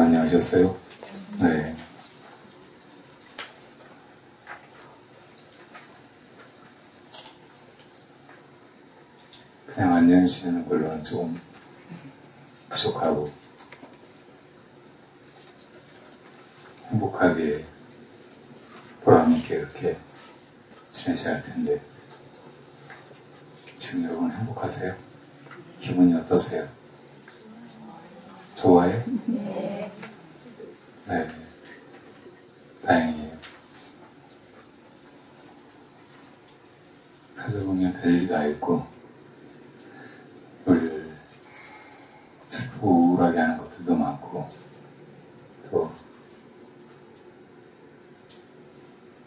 많이 하셨어요? 네. 그냥 안녕히 지내는 걸로는 조금 부족하고 행복하게 보람있게 이렇게 지내셔야 할 텐데 지금 여러분 행복하세요? 기분이 어떠세요? 좋아요? 네. 네. 다행이에요. 살다 보면 별일이 다 있고 우리를 슬프고 우울하게 하는 것들도 많고 또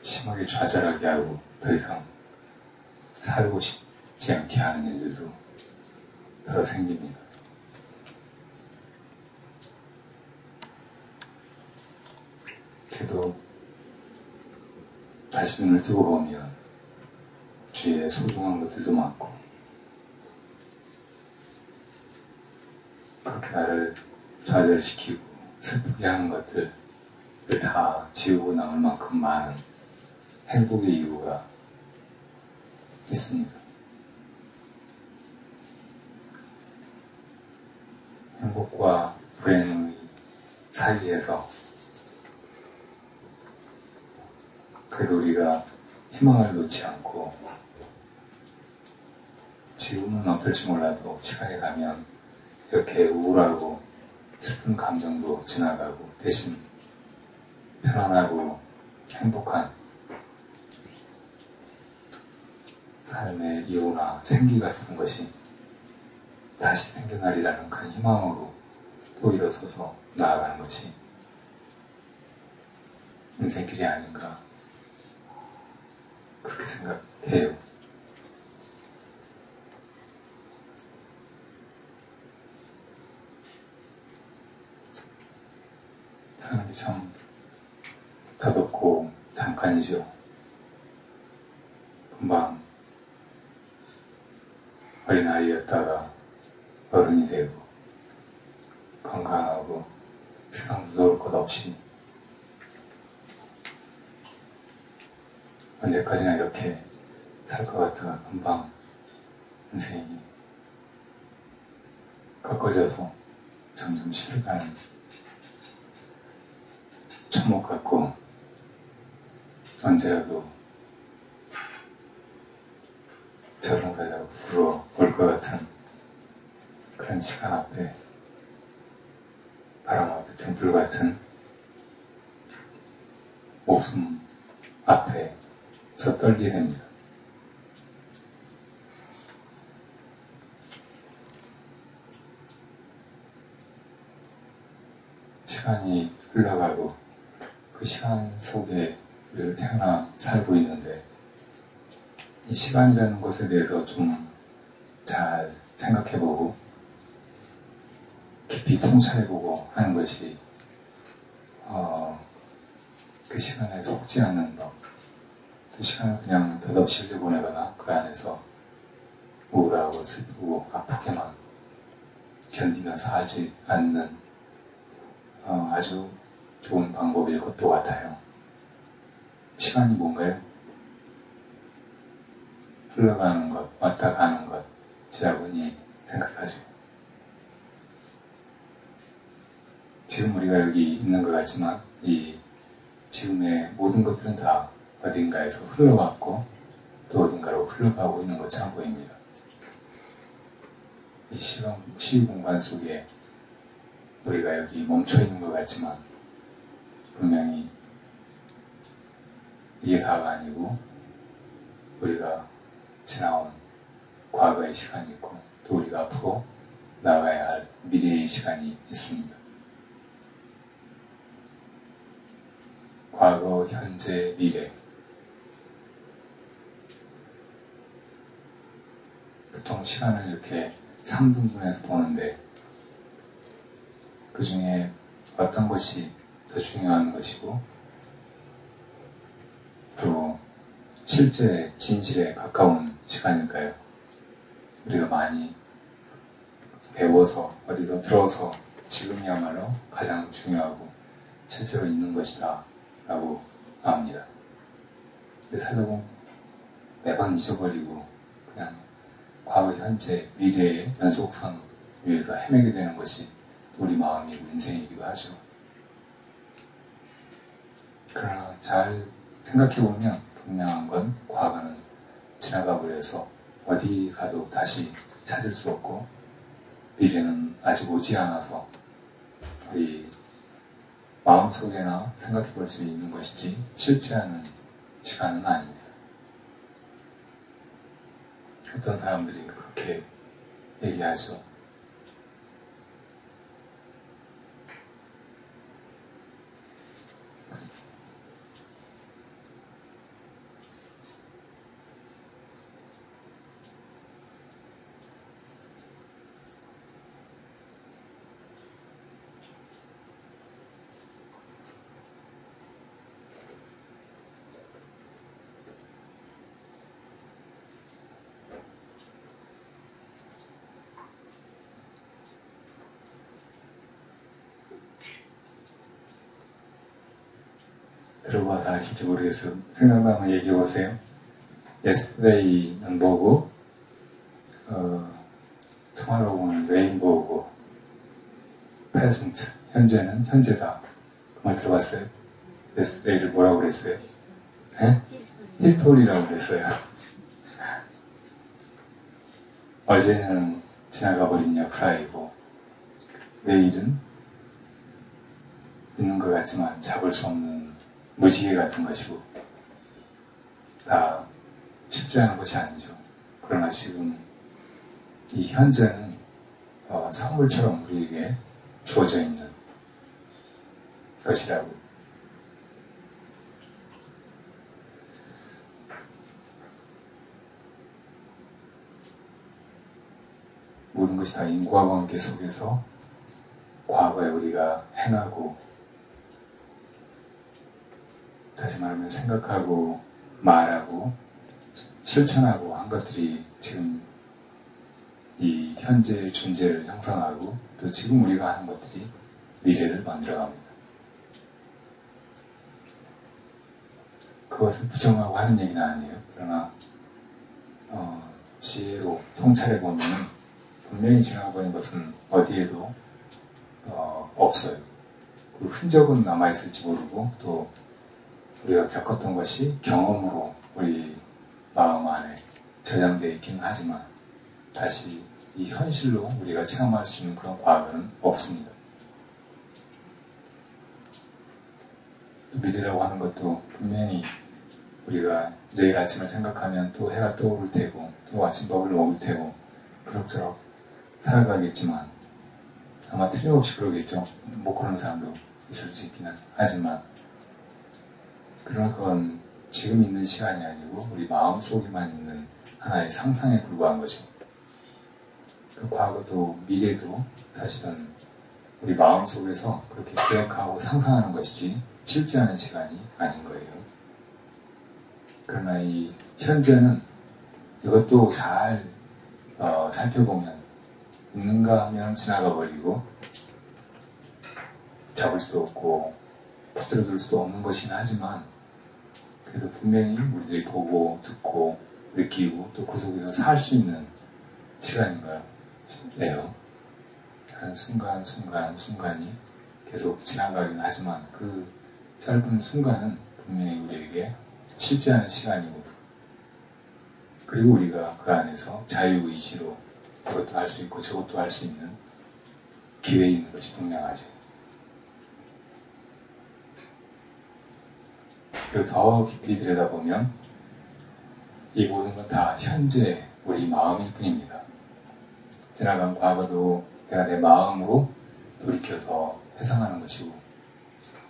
심하게 좌절하게 하고 더 이상 살고 싶지 않게 하는 일들도 더러 생깁니다. 그래도 다시 눈을 뜨고 보면 주위에 소중한 것들도 많고 그렇게 나를 좌절시키고 슬프게 하는 것들을 다 지우고 남을 만큼 많은 행복의 이유가 있습니다. 행복과 불행의 사이에서 그래도 우리가 희망을 놓지 않고 지금은 어떨지 몰라도 시간이 가면 이렇게 우울하고 슬픈 감정도 지나가고 대신 편안하고 행복한 삶의 이유나 생기 같은 것이 다시 생겨나리라는 큰 희망으로 또 일어서서 나아가는 것이 인생길이 아닌가 그렇게 생각해요. 사람이 참 덧없고 잠깐이죠. 금방 어린아이였다가 어른이 되고 건강하고 세상 무서울 것 없이 언제까지나 이렇게 살 것 같다가 금방 인생이 꺾어져서 점점 시들가는 천목 같고 언제라도 저승사자가 불어올 것 같은 그런 시간 앞에 바람 앞에 등불 같은 목숨 앞에서 떨게 됩니다. 시간이 흘러가고 그 시간 속에 우리가 태어나 살고 있는데 이 시간이라는 것에 대해서 좀 잘 생각해보고 깊이 통찰해보고 하는 것이 그 시간에 속지 않는 법, 그 시간을 그냥 덧없이 흘려보내거나 그 안에서 우울하고 슬프고 아프게만 견디면서 살지 않는 아주 좋은 방법일 것도 같아요. 시간이 뭔가요? 흘러가는 것, 왔다 가는 것이라고 생각하죠. 지금 우리가 여기 있는 것 같지만 이 지금의 모든 것들은 다 어딘가에서 흘러왔고 또 어딘가로 흘러가고 있는 것처럼 보입니다. 이 시공간 속에 우리가 여기 멈춰 있는 것 같지만 분명히 이게 다가 아니고 우리가 지나온 과거의 시간이 있고 또 우리가 앞으로 나가야 할 미래의 시간이 있습니다. 과거, 현재, 미래. 보통 시간을 이렇게 3등분해서 보는데 그 중에 어떤 것이 더 중요한 것이고 또 실제 진실에 가까운 시간일까요? 우리가 많이 배워서 어디서 들어서 지금이야말로 가장 중요하고 실제로 있는 것이다 라고 나옵니다. 근데 살다 보면 매번 잊어버리고 그냥 과거, 현재, 미래의 연속선 위에서 헤매게 되는 것이 우리 마음이고 인생이기도 하죠. 그러나 잘 생각해보면 분명한 건 과거는 지나가 버려서 어디 가도 다시 찾을 수 없고 미래는 아직 오지 않아서 우리 마음속에나 생각해 볼 수 있는 것이지 실제하는 시간은 아닙니다. 어떤 사람들이 그렇게 얘기하죠. 들어봐서 아실지 모르겠어요. 생각나면 얘기해보세요. Yesterday는 뭐고, Tomorrow는 Rainbow고, Present, 현재는 현재다. 그 말 들어봤어요? Yesterday를 뭐라고 그랬어요? 네? 히스토리라고 그랬어요. 어제는 지나가버린 역사이고, 내일은 있는 것 같지만 잡을 수 없는 무지개 같은 것이고 다 쉽지 않은 것이 아니죠. 그러나 지금 이 현재는 선물처럼 우리에게 주어져 있는 것이라고. 모든 것이 다 인과관계 속에서 과거에 우리가 행하고 다시 말하면 생각하고 말하고 실천하고 한 것들이 지금 이 현재의 존재를 형성하고 또 지금 우리가 하는 것들이 미래를 만들어갑니다. 그것을 부정하고 하는 얘기는 아니에요. 그러나 지혜로 통찰해 보면 분명히 지나가버린 것은 어디에도 없어요. 그 흔적은 남아있을지 모르고 또 우리가 겪었던 것이 경험으로 우리 마음 안에 저장되어 있긴 하지만 다시 이 현실로 우리가 체험할 수 있는 그런 과거는 없습니다. 미래라고 하는 것도 분명히 우리가 내일 아침을 생각하면 또 해가 떠오를 테고 또 아침밥을 먹을 테고 그럭저럭 살아가겠지만 아마 틀림없이 그러겠죠. 못 그러는 사람도 있을 수 있기는 하지만 그러나 그건 지금 있는 시간이 아니고 우리 마음속에만 있는 하나의 상상에 불과한 거죠. 그 과거도 미래도 사실은 우리 마음속에서 그렇게 기억하고 상상하는 것이지 실제하는 시간이 아닌 거예요. 그러나 이 현재는 이것도 잘 살펴보면 있는가 하면 지나가 버리고 잡을 수도 없고 붙들어둘 수도 없는 것이긴 하지만 그래도 분명히 우리들이 보고 듣고 느끼고 또 그 속에서 살 수 있는 시간인 거예요. 한 순간이 계속 지나가긴 하지만 그 짧은 순간은 분명히 우리에게 실제하는 시간이고 그리고 우리가 그 안에서 자유의지로 이것도 할 수 있고 저것도 할 수 있는 기회에 있는 것이 분명하죠. 그리고 더 깊이 들여다보면 이 모든 건 다 현재 우리 마음일 뿐입니다. 지나간 과거도 내가 내 마음으로 돌이켜서 회상하는 것이고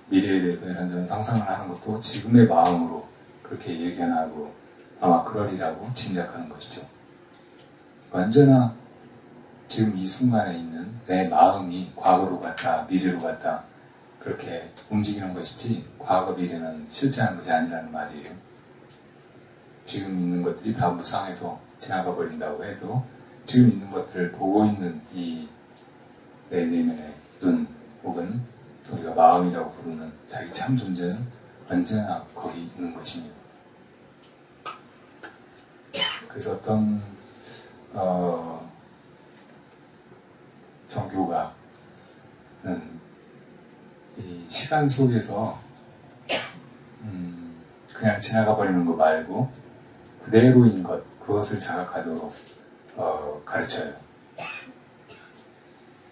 미래에 대해서 이런저런 상상을 하는 것도 지금의 마음으로 그렇게 예견하고 아마 그러리라고 짐작하는 것이죠. 언제나 지금 이 순간에 있는 내 마음이 과거로 갔다 미래로 갔다 그렇게 움직이는 것이지 과거 미래는 실제하는 것이 아니라는 말이에요. 지금 있는 것들이 다 무상해서 지나가 버린다고 해도 지금 있는 것들을 보고 있는 이 내 내면의 눈 혹은 우리가 마음이라고 부르는 자기 참 존재는 언제나 거기 있는 것입니다. 그래서 어떤 종교가는 이 시간 속에서 그냥 지나가 버리는 거 말고 그대로인 것, 그것을 자각하도록 가르쳐요.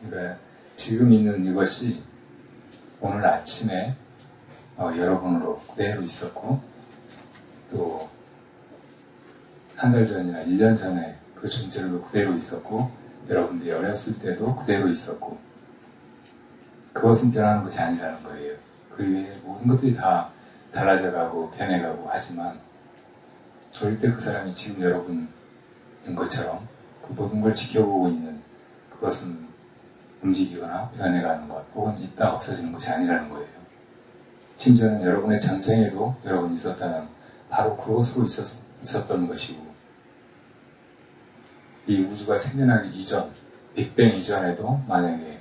그러니까 지금 있는 이것이 오늘 아침에 여러분으로 그대로 있었고, 또 한 달 전이나 1년 전에 그 존재로 그대로 있었고, 여러분들이 어렸을 때도 그대로 있었고, 그것은 변하는 것이 아니라는 거예요. 그 외에 모든 것들이 다 달라져가고 변해가고 하지만 절대 그 사람이 지금 여러분인 것처럼 그 모든 걸 지켜보고 있는 그것은 움직이거나 변해가는 것 혹은 있다 없어지는 것이 아니라는 거예요. 심지어는 여러분의 전생에도 여러분이 있었다면 바로 그것으로 있었던 것이고, 이 우주가 생겨나기 이전, 빅뱅 이전에도 만약에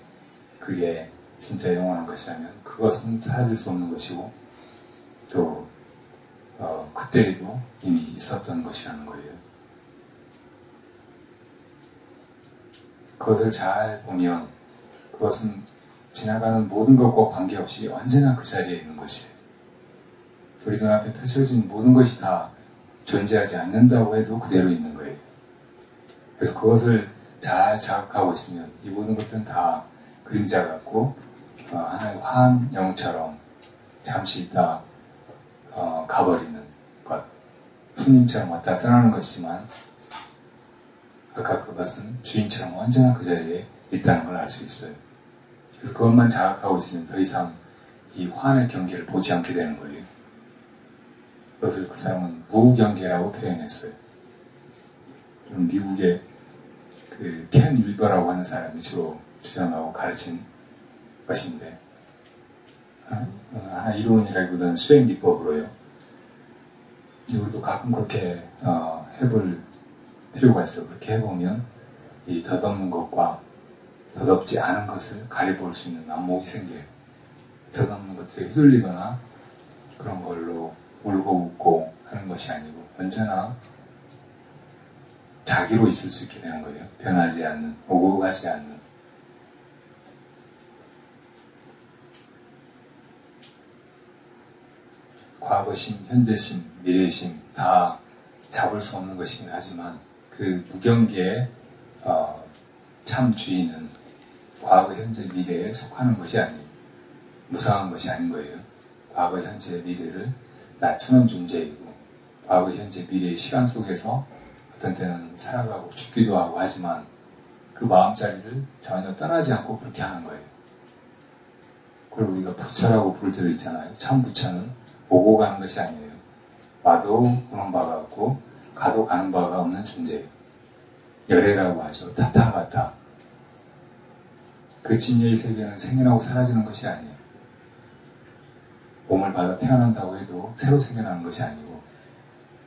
그게 진짜 영원한 것이라면 그것은 사라질 수 없는 것이고, 또 그때에도 이미 있었던 것이라는 거예요. 그것을 잘 보면 그것은 지나가는 모든 것과 관계없이 언제나 그 자리에 있는 것이에요. 우리 눈앞에 펼쳐진 모든 것이 다 존재하지 않는다고 해도 그대로 있는 거예요. 그래서 그것을 잘 자각하고 있으면 이 모든 것들은 다 그림자 같고 하나의 화한 영처럼 잠시 있다 가버리는 것, 손님처럼 왔다 떠나는 것이지만 아까 그것은 주인처럼 언제나 그 자리에 있다는 걸 알 수 있어요. 그래서 그것만 자각하고 있으면 더 이상 이 화한의 경계를 보지 않게 되는 거예요. 그것을 그 사람은 무경계라고 표현했어요. 미국의 그 켄 윌버라고 하는 사람이 주로 주장하고 가르친 것인데, 하나 이론이라기보다는 수행 기법으로요. 우리도 가끔 그렇게 해볼 필요가 있어요. 그렇게 해보면 이 덧없는 것과 덧없지 않은 것을 가려볼 수 있는 안목이 생겨요. 덧없는 것들에 휘둘리거나 그런 걸로 울고 웃고 하는 것이 아니고 언제나 자기로 있을 수 있게 되는 거예요. 변하지 않는, 오고 가지 않는. 과거심, 현재심, 미래심 다 잡을 수 없는 것이긴 하지만 그 무경계의 참 주인은 과거, 현재, 미래에 속하는 것이 아니에요. 무상한 것이 아닌 거예요. 과거, 현재, 미래를 낮추는 존재이고, 과거, 현재, 미래의 시간 속에서 어떤 때는 살아가고 죽기도 하고 하지만 그 마음자리를 전혀 떠나지 않고 그렇게 하는 거예요. 그리고 우리가 부처라고 부를 때도 있잖아요. 참 부처는 오고 가는 것이 아니에요. 와도 오는 바가 없고 가도 가는 바가 없는 존재예요. 열애라고 하죠. 타타가타. 그 진리의 세계는 생겨나고 사라지는 것이 아니에요. 몸을 받아 태어난다고 해도 새로 생겨나는 것이 아니고,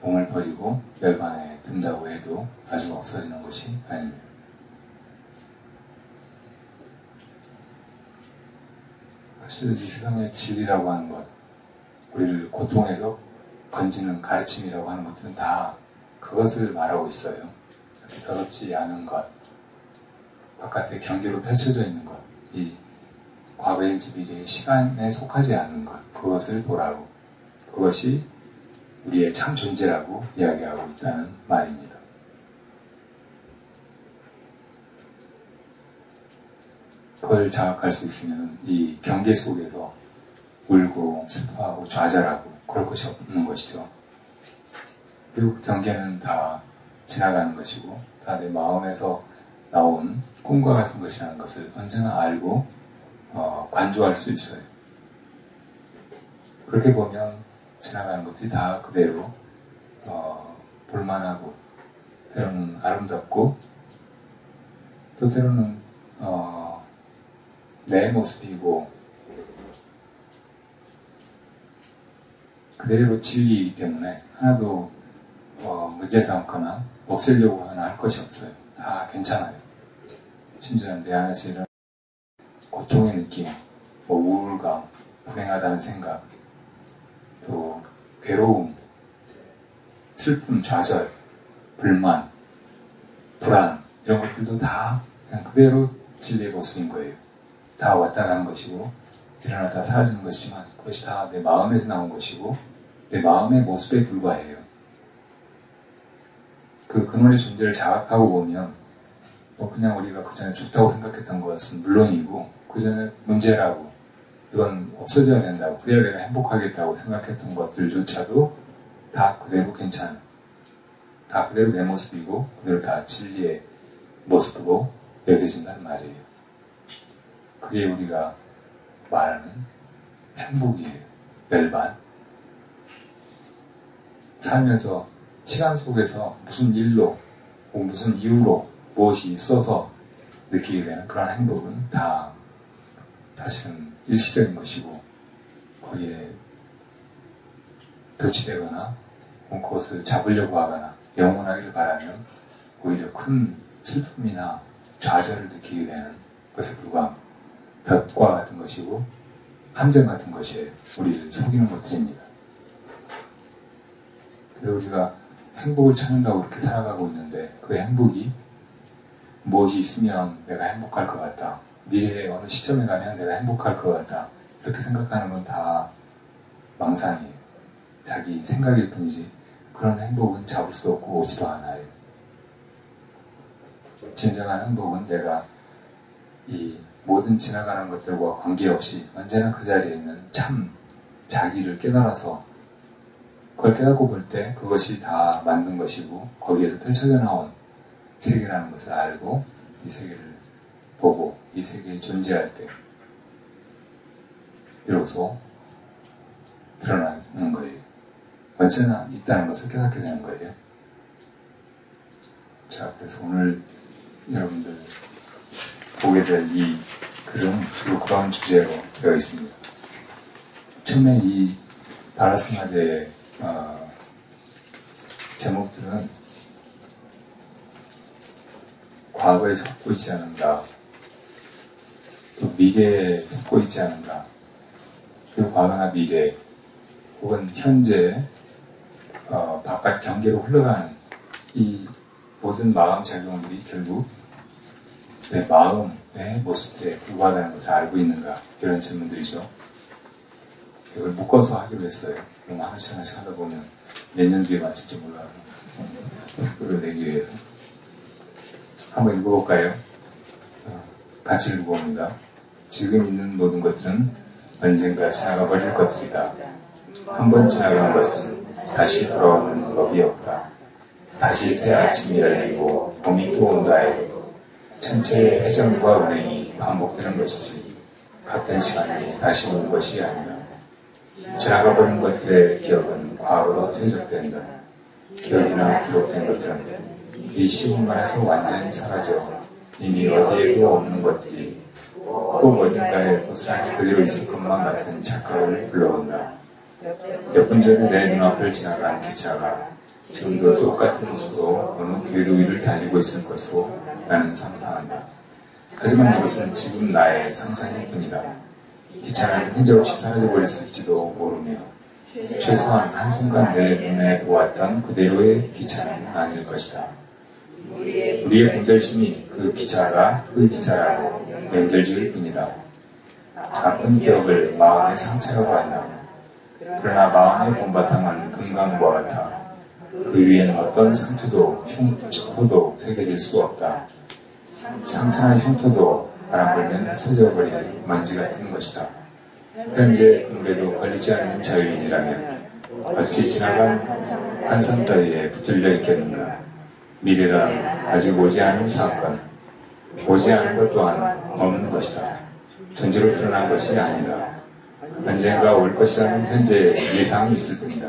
몸을 버리고 멸관에 든다고 해도 나중에 없어지는 것이 아닙니다. 사실 이 세상의 진리라고 하는 것, 우리를 고통에서 건지는 가르침이라고 하는 것들은 다 그것을 말하고 있어요. 이렇게 더럽지 않은 것, 바깥에 경계로 펼쳐져 있는 것, 이 과거, 현재, 미래의 시간에 속하지 않는 것, 그것을 보라고, 그것이 우리의 참 존재라고 이야기하고 있다는 말입니다. 그걸 자각할 수 있으면 이 경계 속에서 울고 슬퍼하고 좌절하고 그럴 것이 없는 것이죠. 그리고 그 경계는 다 지나가는 것이고 다 내 마음에서 나온 꿈과 같은 것이라는 것을 언제나 알고 관조할 수 있어요. 그렇게 보면 지나가는 것들이 다 그대로 볼만하고 때로는 아름답고 또 때로는 내 모습이고 그대로 진리이기 때문에 하나도 문제 삼거나 없애려고 하나 할 것이 없어요. 다 괜찮아요. 심지어는 내 안에서 이런 고통의 느낌, 뭐 우울감, 불행하다는 생각, 또 괴로움, 슬픔, 좌절, 불만, 불안 이런 것들도 다 그냥 그대로 진리의 모습인 거예요. 다 왔다 가는 것이고 일어났다 사라지는 것이지만 그것이 다 내 마음에서 나온 것이고 내 마음의 모습에 불과해요. 그 근원의 존재를 자각하고 보면 뭐 그냥 우리가 그전에 좋다고 생각했던 것은 물론이고 그전에 문제라고 이건 없어져야 된다고 그래야 내가 행복하겠다고 생각했던 것들조차도 다 그대로 괜찮은, 다 그대로 내 모습이고 그대로 다 진리의 모습으로 여겨진다는 말이에요. 그게 우리가 말하는 행복이에요. 멸반. 살면서 시간 속에서 무슨 일로 무슨 이유로 무엇이 있어서 느끼게 되는 그런 행복은 다 사실은 일시적인 것이고 거기에 도취되거나 그것을 잡으려고 하거나 영원하기를 바라면 오히려 큰 슬픔이나 좌절을 느끼게 되는 것에 불과합니다. 덫과 같은 것이고 함정 같은 것이에요. 우리를 속이는 것들입니다. 그래서 우리가 행복을 찾는다고 그렇게 살아가고 있는데 그 행복이 무엇이 있으면 내가 행복할 것 같다. 미래의 어느 시점에 가면 내가 행복할 것 같다. 이렇게 생각하는 건 다 망상이에요. 자기 생각일 뿐이지 그런 행복은 잡을 수 없고 오지도 않아요. 진정한 행복은 내가 이 모든 지나가는 것들과 관계없이 언제나 그 자리에 있는 참 자기를 깨달아서 그걸 깨닫고 볼 때 그것이 다 만든 것이고 거기에서 펼쳐져 나온 세계라는 것을 알고 이 세계를 보고 이 세계에 존재할 때 비로소 드러나는 거예요. 언제나 있다는 것을 깨닫게 되는 거예요. 자, 그래서 오늘 여러분들 보게 될 이 글은 주로 그런 주제로 되어 있습니다. 처음에 이 바라스마제의 제목들은 과거에 속고 있지 않은가, 또 미래에 속고 있지 않은가, 그리고 과거나 미래, 혹은 현재 바깥 경계로 흘러가는 이 모든 마음 작용들이 결국 내 마음의 모습에 불과하다는 것을 알고 있는가, 이런 질문들이죠. 이걸 묶어서 하기로 했어요. 그럼 하나씩 하다 보면 몇 년 뒤에 마칠지 몰라요. 속도를 내기 위해서. 한번 읽어볼까요? 같이 읽어봅니다. 지금 있는 모든 것들은 언젠가 지나가 버릴 것들이다. 한번 지나간 것은 다시 돌아오는 법이 없다. 다시 새 아침이 열리고 봄이 또 온다 해도 전체의 회전과 운행이 반복되는 것이지 같은 시간이 다시 오는 것이 아니다. 지나가 버린 것들의 기억은 과거로 퇴적된다. 기억이나 기록된 것들은 이 시공간에서 완전히 사라져 이미 어디에도 없는 것들이 꼭 어딘가에 고스란히 그대로 있을 것만 같은 착각을 불러온다. 몇 분 전에 내 눈앞을 지나간 기차가 지금도 똑같은 모습으로 어느 궤도 위를 달리고 있을 것으로 나는 상상한다. 하지만 이것은 지금 나의 상상일 뿐이다. 기차는 흔적없이 사라져버렸을지도 모르며 최소한 한순간 내 눈에 보았던 그대로의 기차는 아닐 것이다. 우리의 분별심이 그 기차가 그 기차라고 연결지을 뿐이다. 아픈 기억을 마음의 상처라고 한다. 그러나 마음의 본바탕은 금강과 같아. 그 위에는 어떤 상처도 흉터도 새겨질 수 없다. 상처나 흉터도 바람 불면 없어져버리는 먼지 같은 것이다. 현재 그물에도 걸리지 않는 자유인이라면 어찌 지나간 한산 따위에 붙들려 있겠는가. 미래란 아직 오지 않은 사건, 오지 않은 것 또한 없는 것이다. 존재로 드러난 것이 아니다. 언젠가 올 것이라는 현재의 예상이 있을 뿐이다.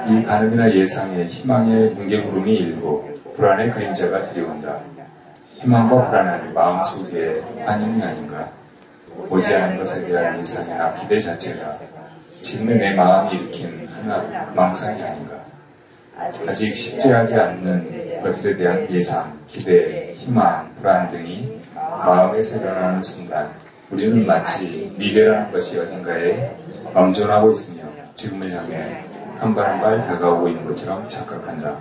이 가늠이나 예상에 희망의 뭉게구름이 일고 불안의 그림자가 들이온다. 희망과 불안은 마음속의 환영이 아닌가. 오지 않은 것에 대한 예상이나 기대 자체가 지금의 내 마음이 일으킨 하나 망상이 아닌가. 아직 실제하지 않는 것들에 대한 예상, 기대, 희망, 불안 등이 마음에서 일어나는 순간 우리는 마치 미래라는 것이 어딘가에 엄존하고 있으며 지금을 향해 한 발 한 발 다가오고 있는 것처럼 착각한다.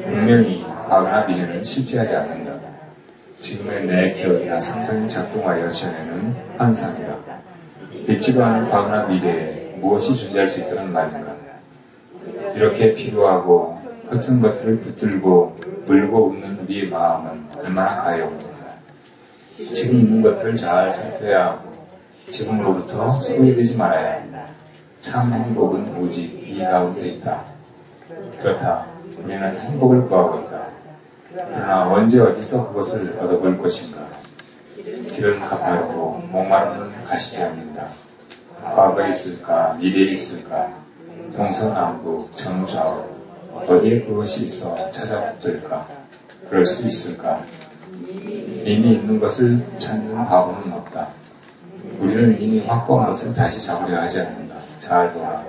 분명히 과거나 미래는 실제하지 않는다. 지금의 내 기억이나 상상이 작동하여 지어내는 환상이다. 읽지도 않은 과거나 미래에 무엇이 존재할 수 있다는 말인가? 이렇게 필요하고 허튼 것들을 붙들고 물고 웃는 우리의 마음은 얼마나 가여운가. 지금 있는 것들을 잘 살펴야 하고 지금으로부터 소외되지 말아야 한다. 참 행복은 오직 이 가운데 있다. 그렇다. 우리는 행복을 구하고 있다. 그러나 언제 어디서 그것을 얻어볼 것인가? 길은 가파르고 목마름은 가시지 않는다. 과거에 있을까? 미래에 있을까? 동서남북 정좌우 어디에 그것이 있어 찾아볼까? 그럴 수 있을까? 이미 있는 것을 찾는 바보는 없다. 우리는 이미 확보한 것을 다시 잡으려 하지 않는다. 잘 보라.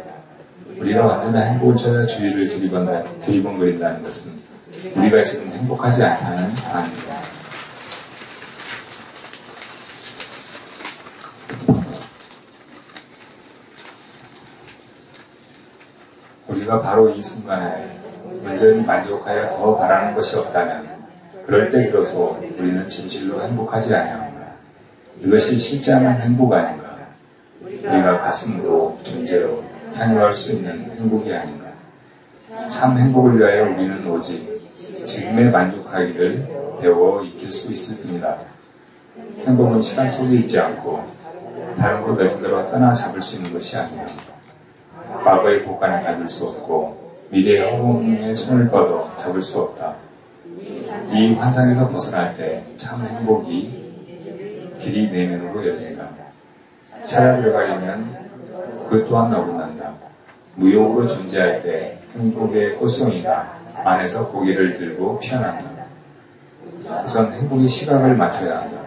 우리가 언제나 행복을 찾아 주위를 두리번거린다는 것은 우리가 지금 행복하지 않다는 반응이다. 우리가 바로 이 순간에 온전히 만족하여 더 바라는 것이 없다면 그럴 때 비로소 우리는 진실로 행복하지 아니하는가. 이것이 실제하는 행복 아닌가. 우리가 가슴으로 존재로 향유할 수 있는 행복이 아닌가. 참 행복을 위하여 우리는 오직 지금에 만족하기를 배워 익힐 수 있을 뿐이다. 행복은 시간 속에 있지 않고 다른 곳 어딘가로 떠나 잡을 수 있는 것이 아니야. 과거의 곳간에 닿을 수 없고 미래의 허공에 손을 뻗어 잡을 수 없다. 이 환상에서 벗어날 때 참 행복이 길이 내면으로 열린다. 찾아들어가려면 그 또한 어긋난다. 무욕으로 존재할 때 행복의 꽃송이가 안에서 고개를 들고 피어난다. 우선 행복의 시각을 맞춰야 한다.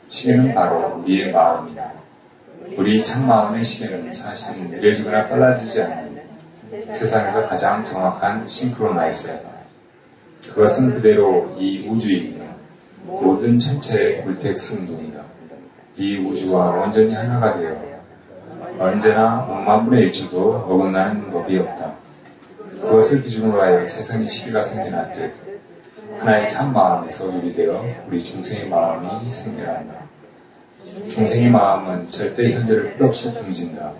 시계는 바로 우리의 마음이다. 우리 참마음의 시계는 사실 느려지거나 빨라지지 않는 세상에서 가장 정확한 싱크로나이저다. 그것은 그대로 이 우주이며 모든 천체의 골택승분이다. 이 우주와 온전히 하나가 되어 언제나 5만분의 1초도 어긋나는 법이 없다. 그것을 기준으로 하여 세상의 시계가 생겨났듯 하나의 참마음에서 유리되어 우리 중생의 마음이 생겨난다. 중생의 마음은 절대 현재를 끝없이 둥진다.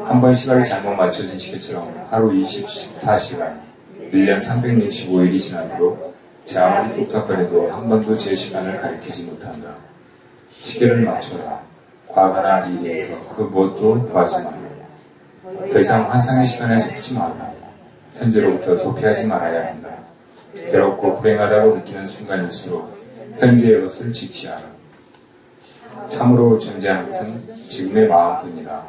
한 번 시각이 잘못 맞춰진 시계처럼 하루 24시간, 1년 365일이 지나도록 제 아무리 똑똑거려도 한 번도 제 시간을 가리키지 못한다. 시계를 맞춰라. 과거나 미래에서 그 무엇도 구하지 마라. 더 이상 환상의 시간에 속지 마라. 현재로부터 도피하지 말아야 한다. 괴롭고 불행하다고 느끼는 순간일수록 현재의 것을 직시하라. 참으로 존재하는 것은 지금의 마음뿐이다.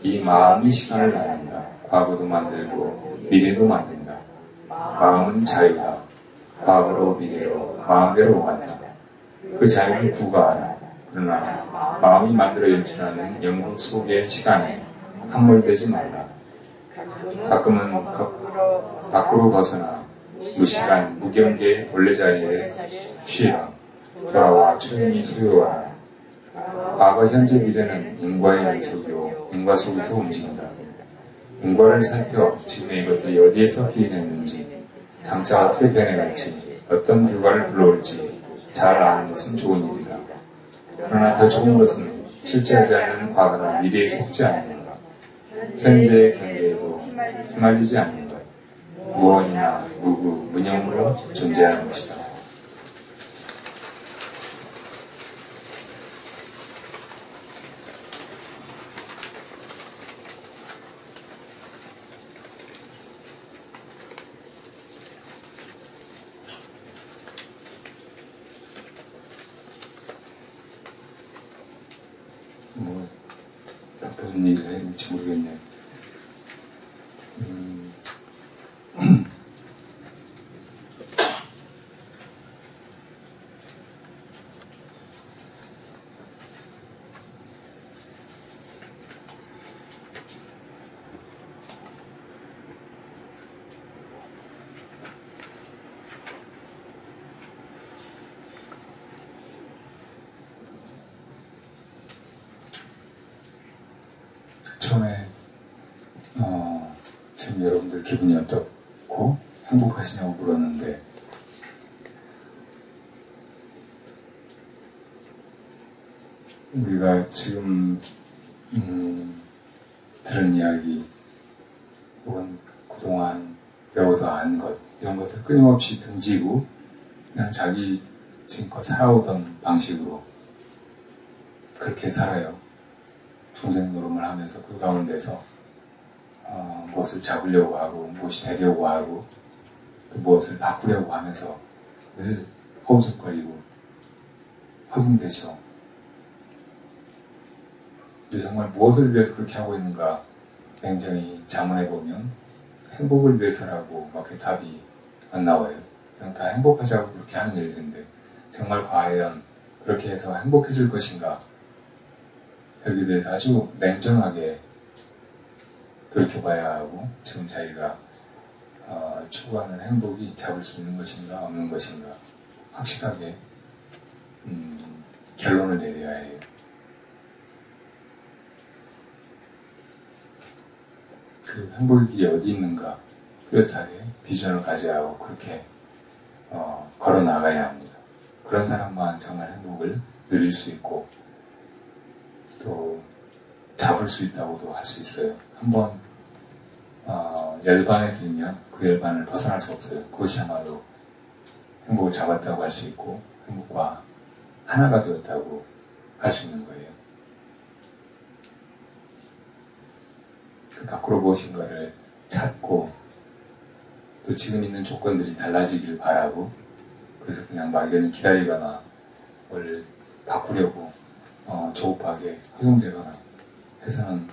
이 마음이 시간을 나눈다. 과거도 만들고 미래도 만든다. 마음은 자유다. 과거로 미래로 마음대로 오간다. 그 자유를 구가하라. 그러나 마음이 만들어 연출하는 영국 속의 시간에 함몰되지 말라. 가끔은 밖으로 벗어나 무시간 무경계의 본래 자리에 쉬라. 돌아와 조용히 소유하라. 과거, 현재, 미래는 인과의 연속이요 인과 속에서 움직인다. 인과를 살펴 지금의 이것들이 어디에서 기인했는지, 장차 어떻게 변해갈지, 어떤 결과를 불러올지 잘 아는 것은 좋은 일이다. 그러나 더 좋은 것은 실제하지 않는 과거나 미래에 속지 않는 것, 현재의 경계에도 휘말리지 않는 것, 무언이나 무구, 무념으로 존재하는 것이다. 무슨 얘기를 해야 될지 모르겠네요. 지금 여러분들 기분이 어떻고 행복하시냐고 물었는데 우리가 지금 들은 이야기 혹은 그동안 배워서 안 것 이런 것을 끊임없이 등지고 그냥 자기 지금껏 살아오던 방식으로 그렇게 살아요. 중생 노름을 하면서 그 가운데서 무엇을 잡으려고 하고 무엇이 되려고 하고 또 무엇을 바꾸려고 하면서 늘 허우적거리고 허둥대죠. 정말 무엇을 위해서 그렇게 하고 있는가 굉장히 자문해보면 행복을 위해서라고 막 답이 안 나와요. 그냥 다 행복하자고 그렇게 하는 일들인데 정말 과연 그렇게 해서 행복해질 것인가 여기에 대해서 아주 냉정하게 돌이켜봐야 하고 지금 자기가 추구하는 행복이 잡을 수 있는 것인가 없는 것인가 확실하게 결론을 내려야 해요. 그 행복의 길이 어디 있는가 뚜렷하게 비전을 가져야 하고 그렇게 걸어 나가야 합니다. 그런 사람만 정말 행복을 누릴 수 있고 또 잡을 수 있다고도 할 수 있어요. 한번 열반에 들면 그 열반을 벗어날 수 없어요. 그것이야말로 행복을 잡았다고 할 수 있고 행복과 하나가 되었다고 할 수 있는 거예요. 그 밖으로 무엇인가를 찾고 또 지금 있는 조건들이 달라지길 바라고 그래서 그냥 막연히 기다리거나 뭘 바꾸려고 조급하게 허둥대거나 해서는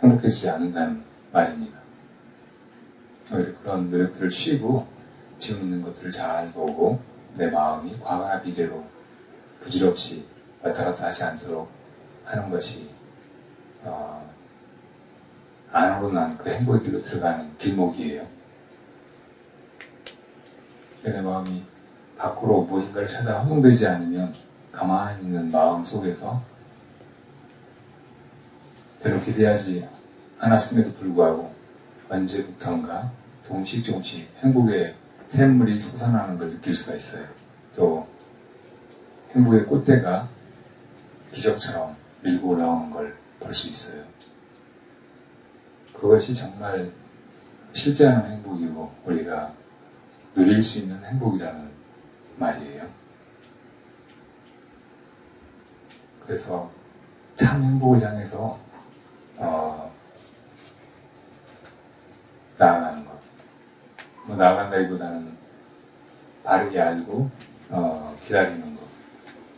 행복해지지 않는다는 말입니다. 오히려 그런 노력들을 쉬고 지금 있는 것들을 잘 보고 내 마음이 과거나 미래로 부질없이 왔다 갔다 하지 않도록 하는 것이 안으로 난 그 행복의 길로 들어가는 길목이에요. 내 마음이 밖으로 무엇인가를 찾아 허둥대지 않으면 가만히 있는 마음 속에서 별로 기대하지 않았음에도 불구하고 언제부턴가 조금씩 행복의 샘물이 솟아나는 걸 느낄 수가 있어요. 또 행복의 꽃대가 기적처럼 밀고 올라오는 걸 볼 수 있어요. 그것이 정말 실제하는 행복이고 우리가 누릴 수 있는 행복이라는 말이에요. 그래서 참 행복을 향해서 나아가는 것. 나아간다기보다는 바르게 알고 기다리는 것,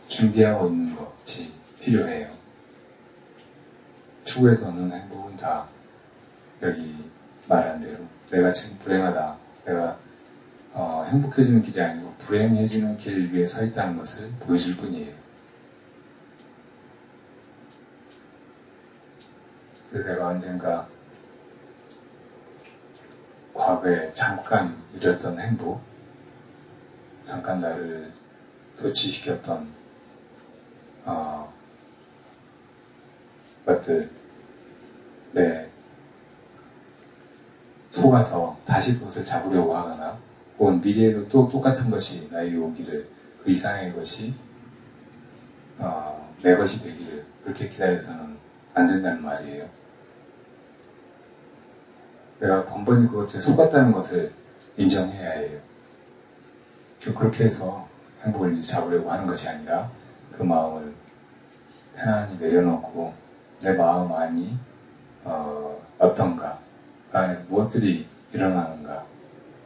준비하고 있는 것이 필요해요. 추구에서는 행복은 다 여기 말한 대로 내가 지금 불행하다, 내가 행복해지는 길이 아니고 불행해지는 길 위에 서 있다는 것을 보여줄 뿐이에요. 그래서 내가 언젠가 과거에 잠깐 누렸던 행복, 잠깐 나를 도취시켰던 것들에 속아서 다시 그것을 잡으려고 하거나 혹은 미래에도 또 똑같은 것이 나에게 오기를 그 이상의 것이 내 것이 되기를 그렇게 기다려서는 안 된다는 말이에요. 내가 번번이 그것에 속았다는 것을 인정해야 해요. 그렇게 해서 행복을 잡으려고 하는 것이 아니라 그 마음을 편안히 내려놓고 내 마음 안이 어떤가, 그 안에서 무엇들이 일어나는가,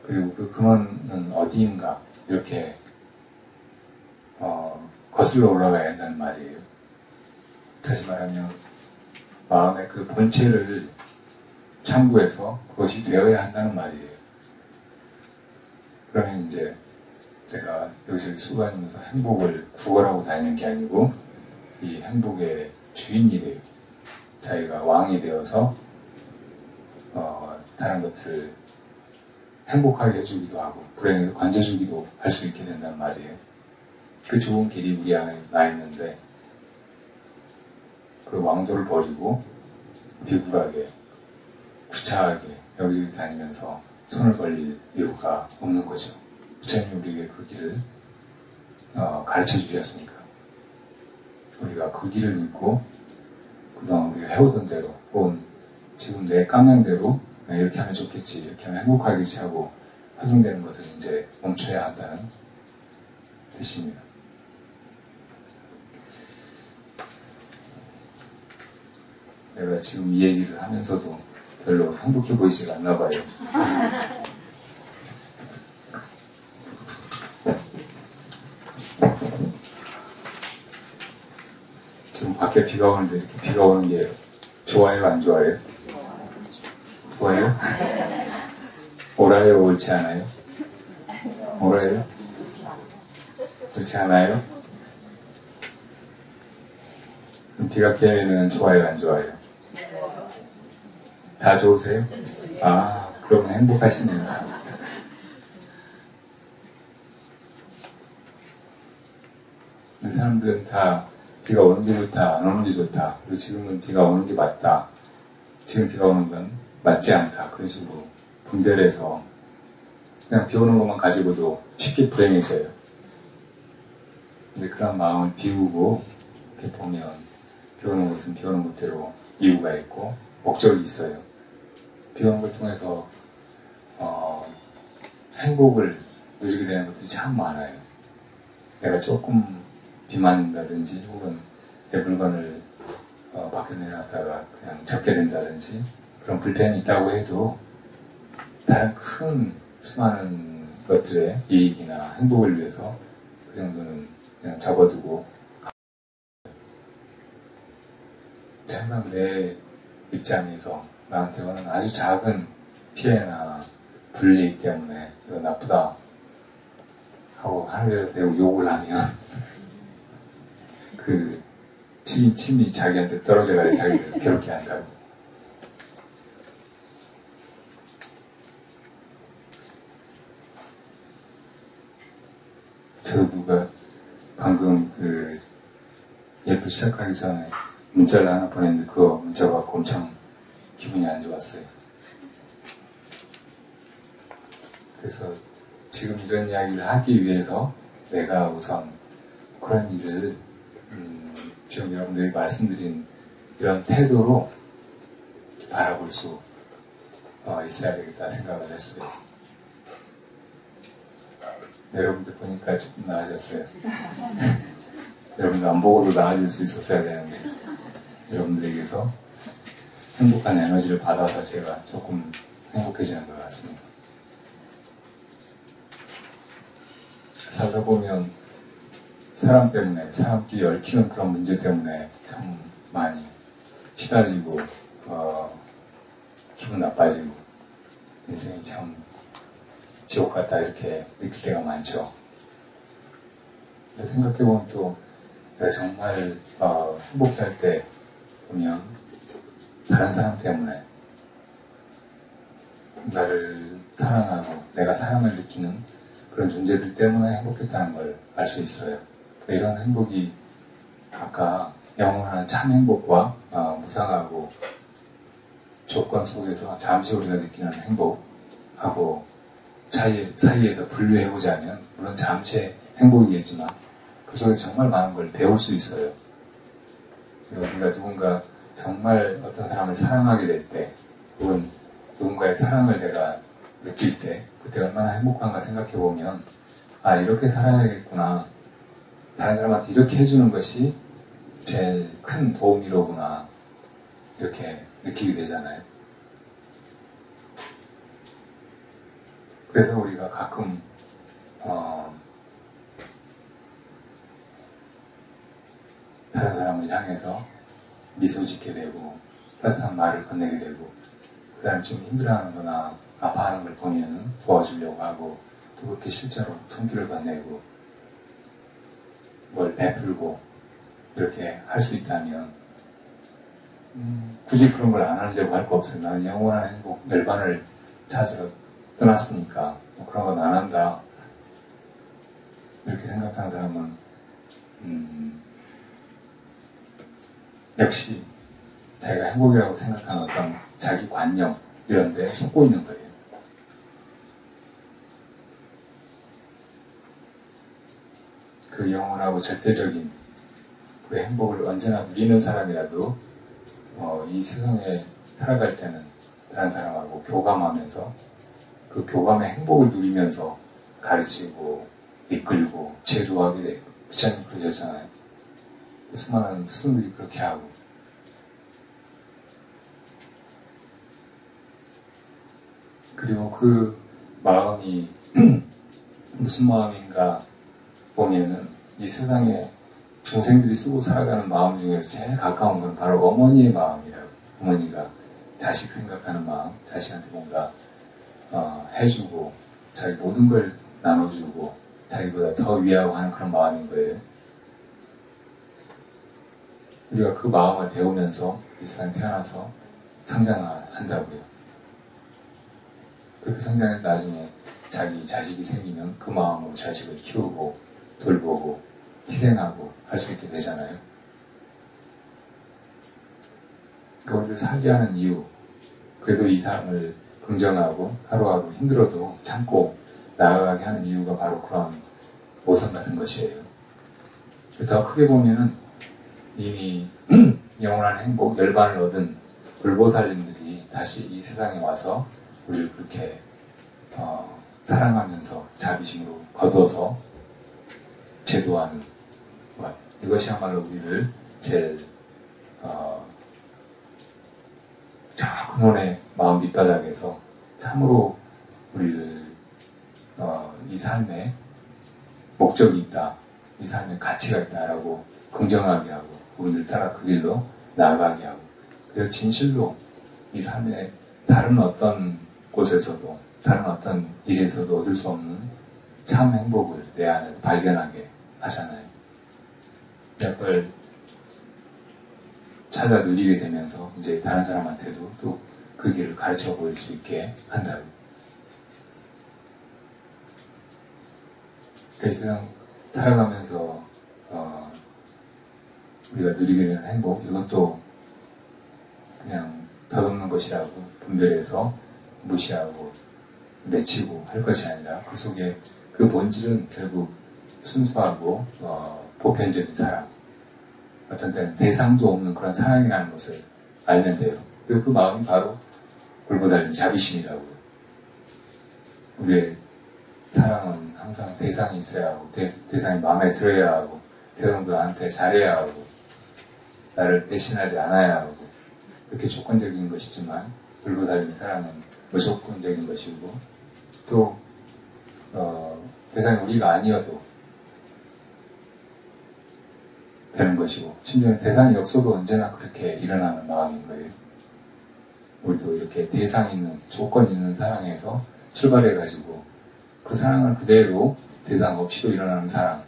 그리고 그 근원은 어디인가 이렇게 거슬러 올라가야 한다는 말이에요. 다시 말하면 마음의 그 본체를 참고해서 그것이 되어야 한다는 말이에요. 그러면 이제 내가 여기저기 수고하면서 행복을 구걸하고 다니는 게 아니고 이 행복의 주인이 돼요. 자기가 왕이 되어서 다른 것들을 행복하게 해주기도 하고 불행에서 건져주기도 할 수 있게 된단 말이에요. 그 좋은 길이 우리 안에 나 있는데 그 왕도를 버리고 비굴하게 구차하게 여기저기 다니면서 손을 벌릴 이유가 없는 거죠. 부처님이 우리에게 그 길을 가르쳐 주셨으니까 우리가 그 길을 믿고 그동안 우리가 해오던 대로 혹은 지금 내 깜냥대로 이렇게 하면 좋겠지, 이렇게 하면 행복하겠지 하고 활동되는 것을 이제 멈춰야 한다는 뜻입니다. 내가 지금 이 얘기를 하면서도 별로 행복해 보이지가 않나 봐요. 지금 밖에 비가 오는데 이렇게 비가 오는 게 좋아요, 안 좋아요? 좋아요? 오라요, 옳지 않아요? 오라요? 옳지 않아요? 그럼 비가 깨면 좋아요, 안 좋아요? 다 좋으세요? 아, 그러면 행복하시네요. 사람들은 다 비가 오는 게 좋다, 안 오는 게 좋다, 그리고 지금은 비가 오는 게 맞다, 지금 비가 오는 건 맞지 않다, 그런 식으로 분별을 해서 그냥 비 오는 것만 가지고도 쉽게 불행해져요. 근데 그런 마음을 비우고 이렇게 보면 비 오는 것은 비 오는 것대로 이유가 있고 목적이 있어요. 비 오는 걸 통해서 행복을 누리게 되는 것들이 참 많아요. 내가 조금 비 맞는다든지 혹은 내 물건을 밖에 내놨다가 그냥 접게 된다든지 그런 불편이 있다고 해도 다른 큰 수많은 것들의 이익이나 행복을 위해서 그 정도는 그냥 접어두고 항상 내 입장에서 나한테 오는 아주 작은 피해나 불이익 때문에 이거 나쁘다 하고 하늘에서 대고 욕을 하면 그 튀긴 침이 자기한테 떨어져가지고 자기를 괴롭게 한다고. 저도 누가 방금 그 예불 시작하기 전에 문자를 하나 보냈는데 그거 문자 받고 엄청 기분이 안 좋았어요. 그래서 지금 이런 이야기를 하기 위해서 내가 우선 그런 일을 지금 여러분들이 말씀드린 이런 태도로 바라볼 수 있어야 되겠다 생각을 했어요. 여러분들 보니까 조금 나아졌어요. 여러분들 안 보고도 나아질 수 있었어야 되는데 여러분들에게서 행복한 에너지를 받아서 제가 조금 행복해지는 것 같습니다. 살다 보면 사람 때문에, 사람끼리 얽히는 그런 문제 때문에 참 많이 시달리고 기분 나빠지고 인생이 참 지옥 같다 이렇게 느낄 때가 많죠. 근데 생각해보면 또 내가 정말 행복해할 때 보면 다른 사람 때문에 나를 사랑하고 내가 사랑을 느끼는 그런 존재들 때문에 행복했다는 걸 알 수 있어요. 이런 행복이 아까 영원한 참 행복과 무상하고 조건 속에서 잠시 우리가 느끼는 행복하고 사이에서 분류해보자면 물론 잠시의 행복이겠지만 그 속에 정말 많은 걸 배울 수 있어요. 우리가 누군가 정말 어떤 사람을 사랑하게 될 때 혹은 누군가의 사랑을 내가 느낄 때 그때 얼마나 행복한가 생각해보면 아 이렇게 살아야겠구나, 다른 사람한테 이렇게 해주는 것이 제일 큰 도움이로구나 이렇게 느끼게 되잖아요. 그래서 우리가 가끔 다른 사람을 향해서 미소 짓게 되고 따뜻한 말을 건네게 되고 그 사람이 좀 힘들어하는 거나 아파하는 걸 보면 도와주려고 하고 또 그렇게 실제로 손길을 건네고 뭘 베풀고 이렇게 할 수 있다면 굳이 그런 걸 안 하려고 할 거 없어요. 나는 영원한 행복, 멸반을 찾으러 떠났으니까 뭐 그런 건 안 한다 이렇게 생각하는 사람은 역시 자기가 행복이라고 생각하는 어떤 자기 관념 이런 데 속고 있는 거예요. 그 영원하고 절대적인 그 행복을 언제나 누리는 사람이라도 이 세상에 살아갈 때는 다른 사람하고 교감하면서 그 교감의 행복을 누리면서 가르치고 이끌고 제도하게 되고, 부처님 그러셨잖아요. 수많은 스승들이 그렇게 하고, 그리고 그 마음이 무슨 마음인가 보면은 이 세상에 중생들이 쓰고 살아가는 마음 중에서 제일 가까운 건 바로 어머니의 마음이라고. 어머니가 자식 생각하는 마음, 자식한테 뭔가 해주고 자기 모든 걸 나눠주고 자기보다 더 위하고 하는 그런 마음인 거예요. 우리가 그 마음을 배우면서 이 세상에 태어나서 성장한다고요. 그렇게 성장해서 나중에 자기 자식이 생기면 그 마음으로 자식을 키우고 돌보고 희생하고 할 수 있게 되잖아요. 그걸 살게 하는 이유, 그래도 이 사람을 긍정하고 하루하루 힘들어도 참고 나아가게 하는 이유가 바로 그런 모성 같은 것이에요. 더 크게 보면은 이미 영원한 행복, 열반을 얻은 불보살님들이 다시 이 세상에 와서 우리를 그렇게 사랑하면서 자비심으로 거둬서 제도하는 것, 이것이야말로 우리를 제일 저 근원의 마음 밑바닥에서 참으로 우리를 이 삶에 목적이 있다, 이 삶에 가치가 있다라고 긍정하게 하고 우리를 따라 그 길로 나아가게 하고, 그래서 진실로 이 삶에 다른 어떤 곳에서도 다른 어떤 일에서도 얻을 수 없는 참 행복을 내 안에서 발견하게 하잖아요. 그걸 찾아 누리게 되면서 이제 다른 사람한테도 또 그 길을 가르쳐 보일 수 있게 한다고. 그래서 살아가면서 우리가 누리게 되는 행복, 이것도 그냥 덧없는 것이라고 분별해서 무시하고 내치고 할 것이 아니라 그 속에 그 본질은 결국 순수하고 보편적인 사랑, 어떤 때는 대상도 없는 그런 사랑이라는 것을 알면 돼요. 그리고 그 마음이 바로 불보살님 자비심이라고요. 우리의 사랑은 항상 대상이 있어야 하고 대상이 마음에 들어야 하고 대상도 나한테 잘해야 하고 나를 배신하지 않아야 하고, 그렇게 조건적인 것이지만 불보살님의 사랑은 무조건적인 것이고, 또 대상이 우리가 아니어도 되는 것이고, 심지어 대상이 없어도 언제나 그렇게 일어나는 마음인 거예요. 우리도 이렇게 대상 있는, 조건 있는 사랑에서 출발해가지고 그 사랑을 그대로 대상 없이도 일어나는 사랑,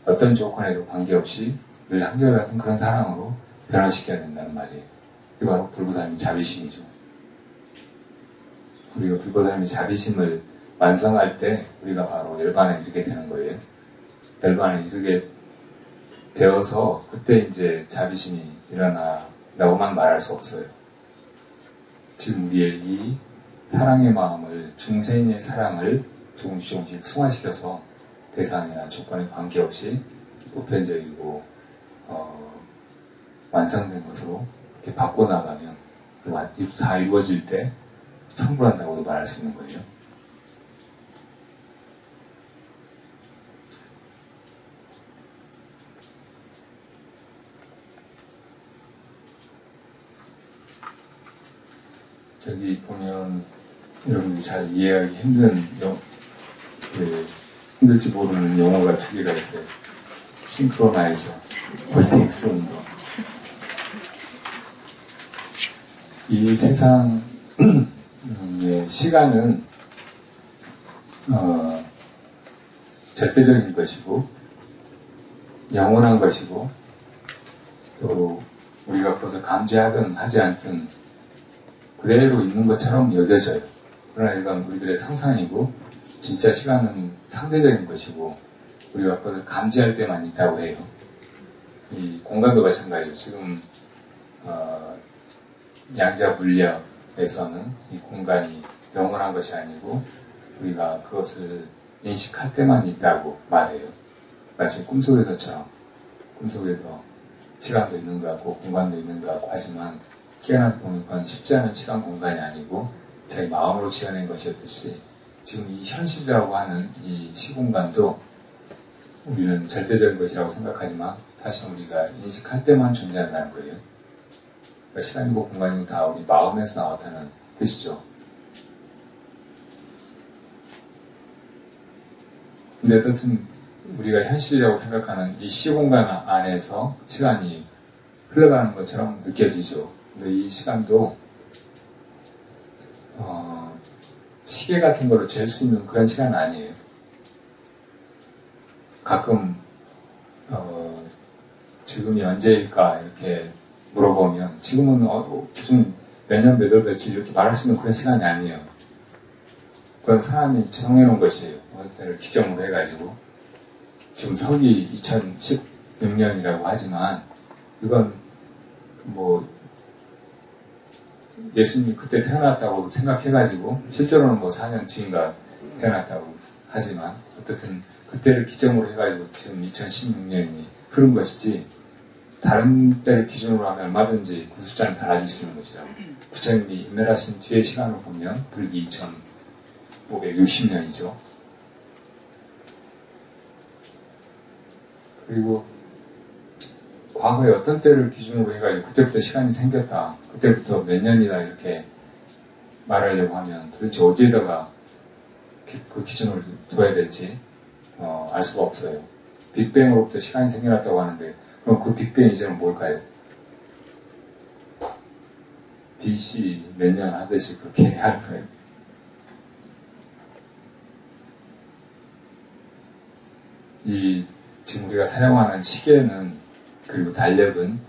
어떤 조건에도 관계없이 늘 한결같은 그런 사랑으로 변화시켜야 된다는 말이에요. 이게 바로 불보살님의 자비심이죠. 우리가 불보살님의 자비심을 완성할 때 우리가 바로 열반에 이르게 되는 거예요. 열반에 이르게 되어서 그때 이제 자비심이 일어나라고만 말할 수 없어요. 지금 우리의 이 사랑의 마음을, 중생의 사랑을 조금씩 승화시켜서 대상이나 조건에 관계없이 보편적이고 완성된 것으로 이렇게 바꿔나가면 다 이루어질 때 성불한다고도 말할 수 있는 거죠. 여기 보면 여러분들이 잘 이해하기 힘들지 모르는 용어가 두 개가 있어요. 싱크로나이저, 볼텍스 운동. 이 세상의 시간은 절대적인 것이고 영원한 것이고, 또 우리가 그것을 감지하든 하지 않든 그대로 있는 것처럼 여겨져요. 그러나 이건 우리들의 상상이고 진짜 시간은 상대적인 것이고 우리가 그것을 감지할 때만 있다고 해요. 이 공간도 마찬가지예요. 지금 양자 물리학, 마음에서는 이 공간이 영원한 것이 아니고 우리가 그것을 인식할 때만 있다고 말해요. 마치 꿈속에서처럼 꿈속에서 시간도 있는 것 같고 공간도 있는 것 같고 하지만 깨어나서 보면 그건 쉽지 않은 시간 공간이 아니고 자기 마음으로 지어낸 것이었듯이 지금 이 현실이라고 하는 이 시공간도 우리는 절대적인 것이라고 생각하지만 사실 우리가 인식할 때만 존재한다는 거예요. 그러니까 시간이고 공간이고 다 우리 마음에서 나왔다는 뜻이죠. 근데 어쨌든 우리가 현실이라고 생각하는 이 시공간 안에서 시간이 흘러가는 것처럼 느껴지죠. 근데 이 시간도 시계 같은 거로 잴 수 있는 그런 시간은 아니에요. 가끔 지금이 언제일까 이렇게 물어보면 지금은 무슨 몇 년 몇 월 며칠 이렇게 말할 수 있는 그런 시간이 아니에요. 그건 사람이 정해놓은 것이에요. 어느 때를 기점으로 해가지고 지금 서기 2016년이라고 하지만 이건 뭐 예수님이 그때 태어났다고 생각해가지고 실제로는 뭐 4년 뒤인가 태어났다고 하지만 어쨌든 그때를 기점으로 해가지고 지금 2016년이 흐른 것이지 다른 때를 기준으로 하면 얼마든지 그 숫자는 달라질 수 있는 것이라고. 부처님이 인멸하신 뒤의 시간을 보면 불기 2560년이죠. 그리고 과거에 어떤 때를 기준으로 해가지고 그때부터 시간이 생겼다, 그때부터 몇 년이다 이렇게 말하려고 하면 도대체 어디에다가 그 기준을 둬야 될지 알 수가 없어요. 빅뱅으로부터 시간이 생겨났다고 하는데 그럼 그 빅뱅 이제는 뭘까요? BC 몇 년 하듯이 그렇게 할 거예요. 지금 우리가 사용하는 시계는 그리고 달력은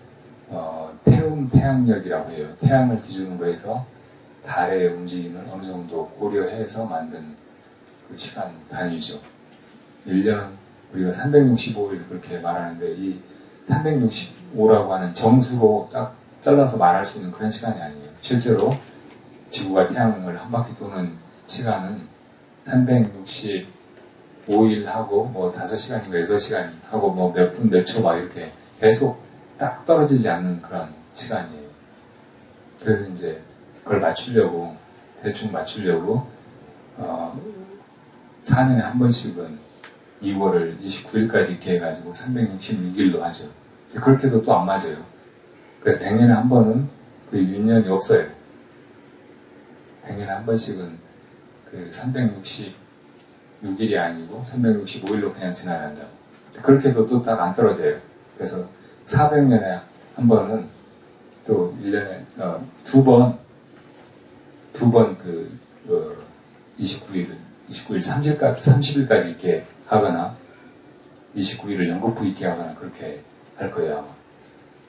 태양력이라고 해요. 태양을 기준으로 해서 달의 움직임을 어느 정도 고려해서 만든 그 시간 단위죠. 1년은 우리가 365일 그렇게 말하는데 이 365라고 하는 정수로 딱 잘라서 말할 수 있는 그런 시간이 아니에요. 실제로 지구가 태양을 한 바퀴 도는 시간은 365일 하고 뭐 5시간인가 6시간 하고 뭐 몇 분 몇 초 막 이렇게 계속 딱 떨어지지 않는 그런 시간이에요. 그래서 이제 그걸 맞추려고 대충 맞추려고 4년에 한 번씩은 2월을 29일까지 이렇게 해가지고 366일로 하죠. 그렇게 해도 또 안 맞아요. 그래서 100년에 한 번은 그 윤년이 없어요. 100년에 한 번씩은 그 366일이 아니고 365일로 그냥 지나간다고. 그렇게 해도 또 딱 안 떨어져요. 그래서 400년에 한 번은 또 1년에 두 번 그 29일 30일까지 이렇게 하거나 29일을 연거푸 있게 하거나 그렇게 할 거예요 아마.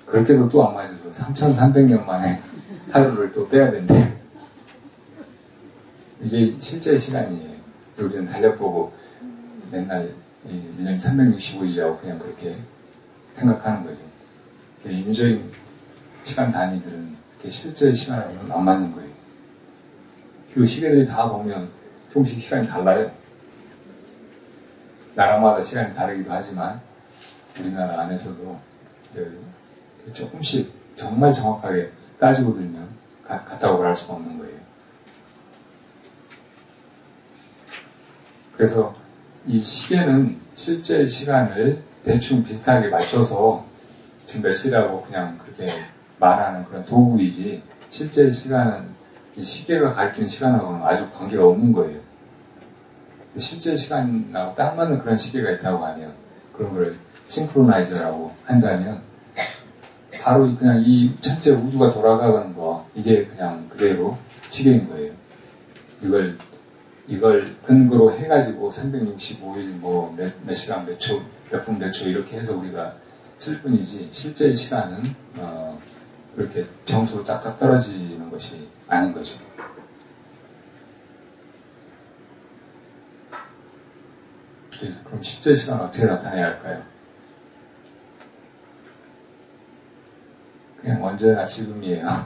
그렇게도 또 안 맞아서 3300년 만에 하루를 또 빼야 된대. 이게 실제 시간이에요. 우리는 달력 보고 맨날 1년 365일이라고 그냥 그렇게 생각하는 거죠. 인위적인 시간 단위들은 실제 시간하고는 안 맞는 거예요. 그 시계들이 다 보면 조금씩 시간이 달라요. 나라마다 시간이 다르기도 하지만 우리나라 안에서도 조금씩 정말 정확하게 따지고 들면 같다고 할 수가 없는 거예요. 그래서 이 시계는 실제 시간을 대충 비슷하게 맞춰서 지금 몇 시라고 그냥 그렇게 말하는 그런 도구이지 실제 시간은 이 시계가 가리키는 시간하고는 아주 관계가 없는 거예요. 실제 시간하고 딱 맞는 그런 시계가 있다고 하면 그런 걸 싱크로나이저라고 한다면 바로 그냥 이 전체 우주가 돌아가는 거 이게 그냥 그대로 시계인 거예요. 이걸 근거로 해가지고 365일 뭐 몇 시간 몇 초 몇 분 몇 초 이렇게 해서 우리가 쓸 뿐이지 실제 시간은 그렇게 정수로 딱딱 떨어지는 것이 아닌 거죠. 그럼 실제 시간 어떻게 나타내야 할까요? 그냥 언제나 지금이에요.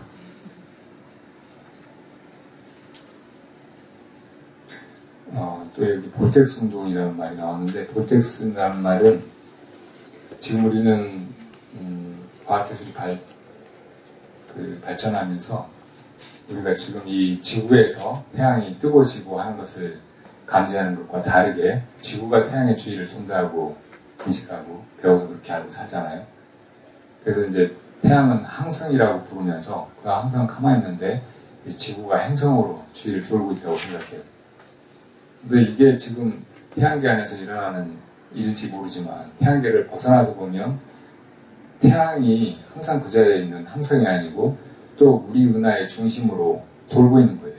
또 여기 볼텍스 운동이라는 말이 나왔는데, 볼텍스라는 말은 지금 우리는 과학기술이 발전하면서 우리가 지금 이 지구에서 태양이 뜨고 지고 하는 것을 감지하는 것과 다르게 지구가 태양의 주위를 돈다고 인식하고 배워서 그렇게 알고 살잖아요. 그래서 이제 태양은 항성이라고 부르면서 그 항성은 가만히 있는데 지구가 행성으로 주위를 돌고 있다고 생각해요. 근데 이게 지금 태양계 안에서 일어나는 일일지 모르지만 태양계를 벗어나서 보면 태양이 항상 그 자리에 있는 항성이 아니고 또 우리 은하의 중심으로 돌고 있는 거예요.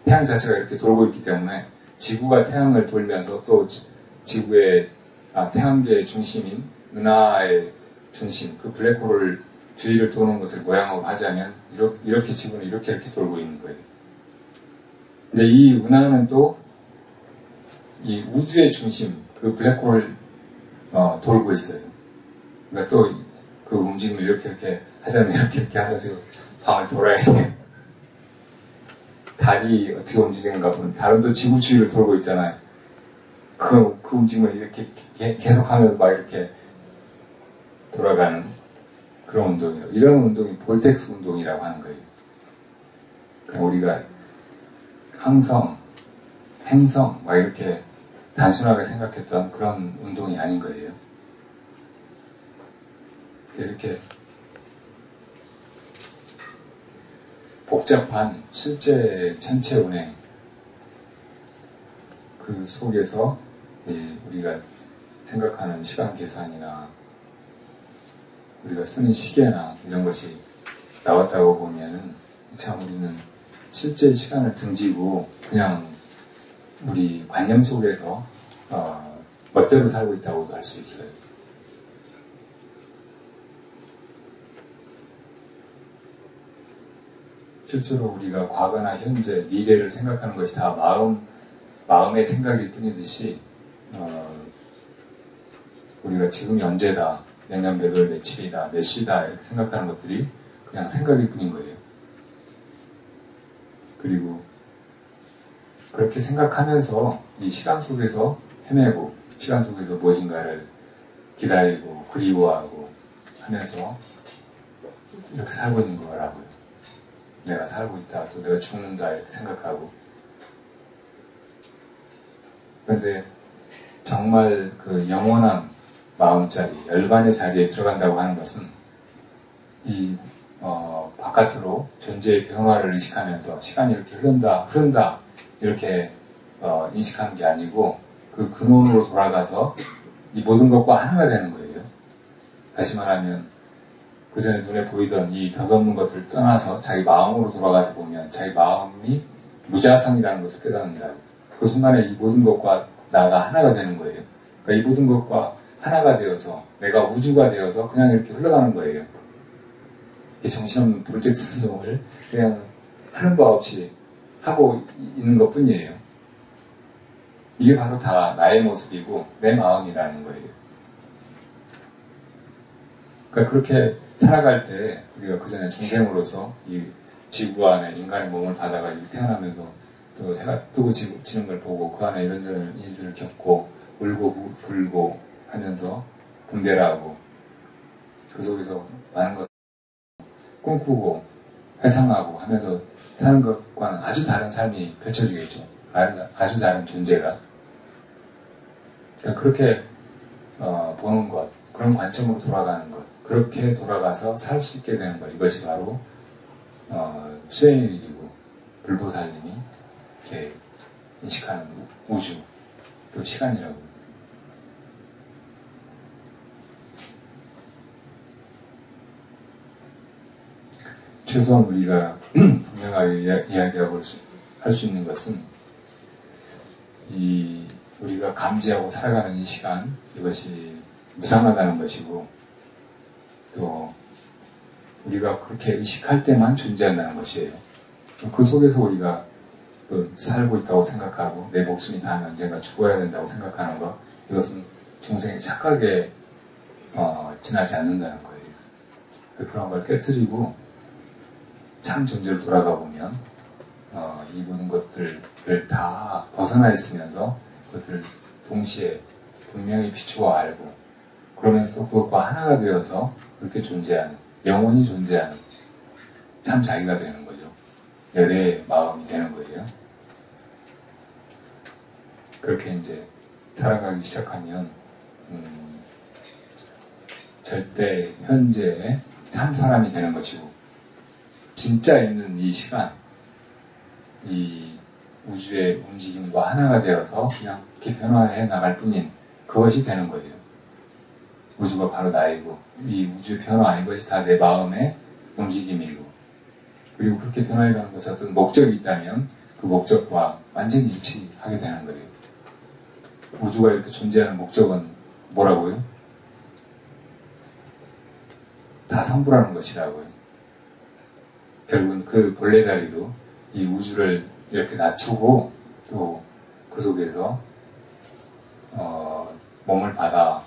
태양 자체가 이렇게 돌고 있기 때문에 지구가 태양을 돌면서 또 지구의 태양계의 중심인 은하의 중심, 그 블랙홀을 주위를 도는 것을 모양으로 하자면 이렇게 지구는 이렇게 돌고 있는 거예요. 근데 이 은하는 또 이 우주의 중심, 그 블랙홀을 돌고 있어요. 그러니까 또 그 움직임을 이렇게 하자면 이렇게 하면서 방을 돌아야 돼요. 달이 어떻게 움직이는가 보면 달은 또 지구 주위를 돌고 있잖아요. 그 움직임을 이렇게 계속하면서 막 이렇게 돌아가는 그런 운동이에요. 이런 운동이 볼텍스 운동이라고 하는 거예요. 그러니까 우리가 항성, 행성 막 이렇게 단순하게 생각했던 그런 운동이 아닌 거예요. 이렇게 복잡한 실제 천체 운행 그 속에서 우리가 생각하는 시간 계산이나 우리가 쓰는 시계나 이런 것이 나왔다고 보면 참 우리는 실제 시간을 등지고 그냥 우리 관념 속에서 멋대로 살고 있다고도 할 수 있어요. 실제로 우리가 과거나 현재, 미래를 생각하는 것이 다 마음의 생각일 뿐이듯이 우리가 지금이 언제다, 내년 몇 월 며칠이다, 몇 시다 이렇게 생각하는 것들이 그냥 생각일 뿐인 거예요. 그리고 그렇게 생각하면서 이 시간 속에서 헤매고 시간 속에서 무엇인가를 기다리고 그리워하고 하면서 이렇게 살고 있는 거라고요. 내가 살고 있다, 또 내가 죽는다 이렇게 생각하고. 그런데 정말 그 영원한 마음자리, 열반의 자리에 들어간다고 하는 것은 이 바깥으로 존재의 변화를 의식하면서 시간이 이렇게 흐른다 이렇게 인식하는 게 아니고 그 근원으로 돌아가서 이 모든 것과 하나가 되는 거예요. 다시 말하면 그 전에 눈에 보이던 이 덧없는 것들을 떠나서 자기 마음으로 돌아가서 보면 자기 마음이 무자성이라는 것을 깨닫는다. 그 순간에 이 모든 것과 나가 하나가 되는 거예요. 그러니까 이 모든 것과 하나가 되어서 내가 우주가 되어서 그냥 이렇게 흘러가는 거예요. 정신없는 볼텍스 운동을 그냥 하는 바 없이 하고 있는 것 뿐이에요. 이게 바로 다 나의 모습이고 내 마음이라는 거예요. 그러니까 그렇게 살아갈 때 우리가 그 전에 중생으로서 이 지구 안에 인간의 몸을 받아가지고 태어나면서 또 해가 뜨고 지는 걸 보고 그 안에 이런저런 일들을 겪고 울고 불고 하면서 분별하고 그 속에서 많은 것을 꿈꾸고 회상하고 하면서 사는 것과는 아주 다른 삶이 펼쳐지겠죠. 아주 다른 존재가. 그러니까 그렇게 보는 것, 그런 관점으로 돌아가는 것, 그렇게 돌아가서 살 수 있게 되는 것, 이것이 바로 수행의 일이고 불보살님이 이렇게 인식하는 우주, 또 시간이라고. 최소한 우리가 분명하게 이야기하고 할 수 있는 것은 우리가 감지하고 살아가는 이 시간, 이것이 무상하다는 것이고 또 우리가 그렇게 의식할 때만 존재한다는 것이에요. 그 속에서 우리가 또 살고 있다고 생각하고 내 목숨이 닿으면 언젠가 죽어야 된다고 생각하는 것, 이것은 중생의 착각에 지나지 않는다는 거예요. 그런 걸 깨트리고 참 존재로 돌아가 보면 이 모든 것들을 다 벗어나 있으면서 그것들을 동시에 분명히 비추어 알고 그러면서 그것과 하나가 되어서 그렇게 존재하는, 영원히 존재하는 참 자기가 되는 거죠. 열의 마음이 되는 거예요. 그렇게 이제 살아가기 시작하면 절대 현재의 참 사람이 되는 것이고 진짜 있는 이 시간, 이 우주의 움직임과 하나가 되어서 그냥 이렇게 변화해 나갈 뿐인 그것이 되는 거예요. 우주가 바로 나이고 이 우주의 변화 이것이 다 내 마음의 움직임이고 그리고 그렇게 변화해가는 것에 어떤 목적이 있다면 그 목적과 완전히 일치하게 되는 거예요. 우주가 이렇게 존재하는 목적은 뭐라고요? 다 성불하는 것이라고요. 결국은 그 본래 자리로 이 우주를 이렇게 낮추고 또 그 속에서 몸을 받아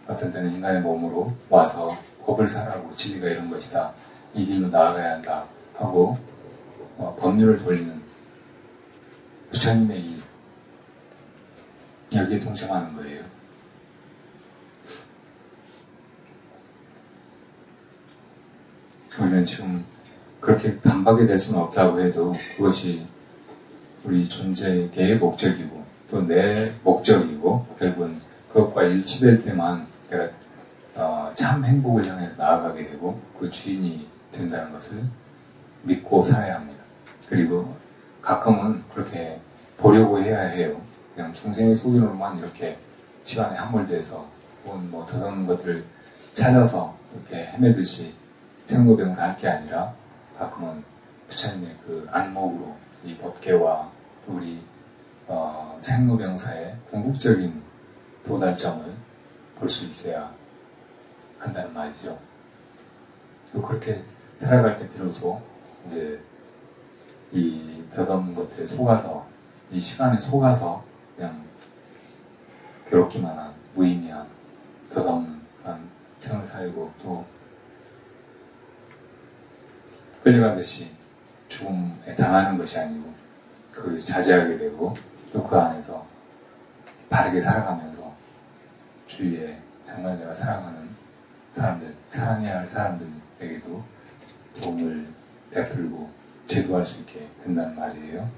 어떤 때는 인간의 몸으로 와서 법을 살아가고 진리가 이런 것이다. 이 길로 나아가야 한다 하고 법률을 돌리는 부처님의 일 여기에 동참하는 거예요. 우리는 지금 그렇게 단박에 될 수는 없다고 해도 그것이 우리 존재의 목적이고 또 내 목적이고 결국은 그것과 일치될 때만 내가 참 행복을 향해서 나아가게 되고 그 주인이 된다는 것을 믿고 살아야 합니다. 그리고 가끔은 그렇게 보려고 해야 해요. 그냥 중생의 소견으로만 이렇게 시간에 함몰돼서 혹은 뭐 더러운 것들을 찾아서 이렇게 헤매듯이 생로병사 할 게 아니라 가끔은 부처님의 그 안목으로 이 법계와 우리 생로병사의 궁극적인 도달점을 볼 수 있어야 한다는 말이죠. 또 그렇게 살아갈 때 비로소 이제 이 더없는 것들에 속아서 이 시간에 속아서 그냥 괴롭기만 한 무의미한 더없는 생을 살고 또 끌려가듯이 죽음에 당하는 것이 아니고 그걸 자제하게 되고 또 그 안에서 바르게 살아가면서 주위에 정말 내가 사랑하는 사람들, 사랑해야 할 사람들에게도 도움을 베풀고 제도할 수 있게 된다는 말이에요.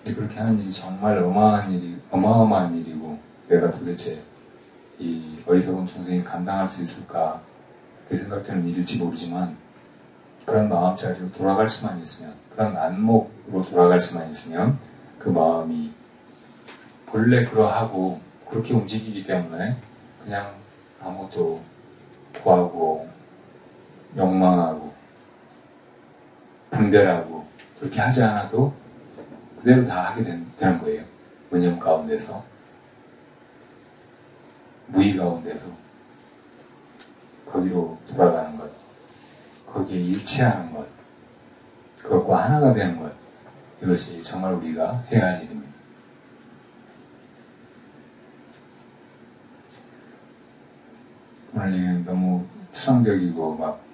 그렇게 하는 일이 정말 어마어마한 일이고 내가 도대체 이 어리석은 중생이 감당할 수 있을까 그렇게 생각되는 일일지 모르지만 그런 마음자리로 돌아갈 수만 있으면 그런 안목으로 돌아갈 수만 있으면 그 마음이 본래 그러하고 그렇게 움직이기 때문에 그냥 아무것도 구하고 욕망하고 분별하고 그렇게 하지 않아도 그대로 다 하게 되는 거예요. 무념 가운데서 무의 가운데서 거기로 돌아가는 것 거기에 일치하는 것 그것과 하나가 되는 것 이것이 정말 우리가 해야 할 일입니다. 오늘 너무 추상적이고 막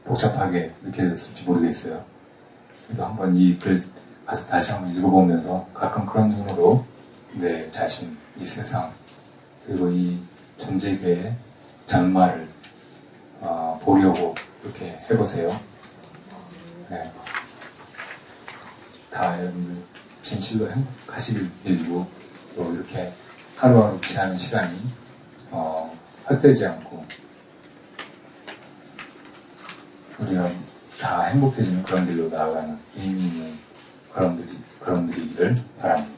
복잡하게 느껴졌을지 모르겠어요. 그래도 한번 이 글 가서 다시 한번 읽어보면서 가끔 그런 눈으로 내 자신, 이 세상 그리고 이 존재계의 전말을 보려고 이렇게 해보세요. 네. 다 여러분들 진실로 행복하시길 빌고 또 이렇게 하루하루 지나는 시간이 헛되지 않고 우리가 다 행복해지는 그런 길로 나아가는 의미 있는 그런 일이기를 바랍니다.